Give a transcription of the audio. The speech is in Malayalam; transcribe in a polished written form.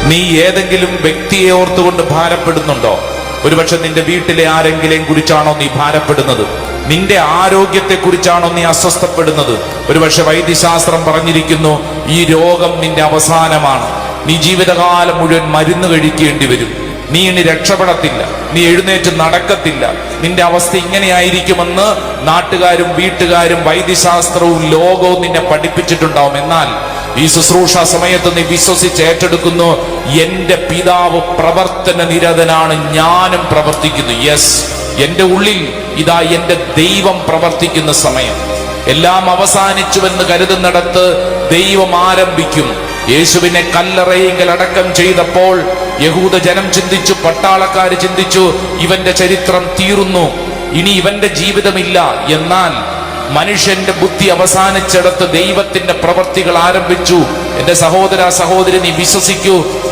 നീ ഏതെങ്കിലും വ്യക്തിയെ ഓർത്തുകൊണ്ട് ഭാരപ്പെടുന്നുണ്ടോ? ഒരുപക്ഷെ നിന്റെ വീട്ടിലെ ആരെങ്കിലും കുറിച്ചാണോ നീ ഭാരപ്പെടുന്നത്? നിന്റെ ആരോഗ്യത്തെക്കുറിച്ചാണോ നീ അസ്വസ്ഥപ്പെടുന്നത്? ഒരുപക്ഷെ വൈദ്യശാസ്ത്രം പറഞ്ഞിരിക്കുന്നു, ഈ രോഗം നിന്റെ അവസാനമാണ്, നീ ജീവിതകാലം മുഴുവൻ മരുന്ന് കഴിക്കേണ്ടി വരും, നീ ഇനി രക്ഷപ്പെടത്തില്ല, നീ എഴുന്നേറ്റ് നടക്കത്തില്ല, നിന്റെ അവസ്ഥ ഇങ്ങനെയായിരിക്കുമെന്ന് നാട്ടുകാരും വീട്ടുകാരും വൈദ്യശാസ്ത്രവും ലോകവും നിന്നെ പഠിപ്പിച്ചിട്ടുണ്ടാവും. എന്നാൽ ഈ ശുശ്രൂഷ സമയത്ത് നീ വിശ്വസിച്ച് ഏറ്റെടുക്കുന്നു, എന്റെ പിതാവ് പ്രവർത്തന നിരതനാണ്, ഞാനും പ്രവർത്തിക്കുന്നു. യെസ്, എന്റെ ഉള്ളിൽ ഇതാ എന്റെ ദൈവം പ്രവർത്തിക്കുന്ന സമയം. എല്ലാം അവസാനിച്ചുവെന്ന് കരുതുന്നിടത്ത് ദൈവം ആരംഭിക്കും. യേശുവിനെ കല്ലറയെങ്കിൽ അടക്കം ചെയ്തപ്പോൾ യഹൂദ ജനം ചിന്തിച്ചു, പട്ടാളക്കാര് ചിന്തിച്ചു, ഇവന്റെ ചരിത്രം തീർന്നു, ഇനി ഇവന്റെ ജീവിതമില്ല. എന്നാൽ മനുഷ്യന്റെ ബുദ്ധി അവസാനിച്ചിടത്ത് ദൈവത്തിന്റെ പ്രവർത്തികൾ ആരംഭിച്ചു. എന്റെ സഹോദര സഹോദരി, നീ വിശ്വസിക്കൂ,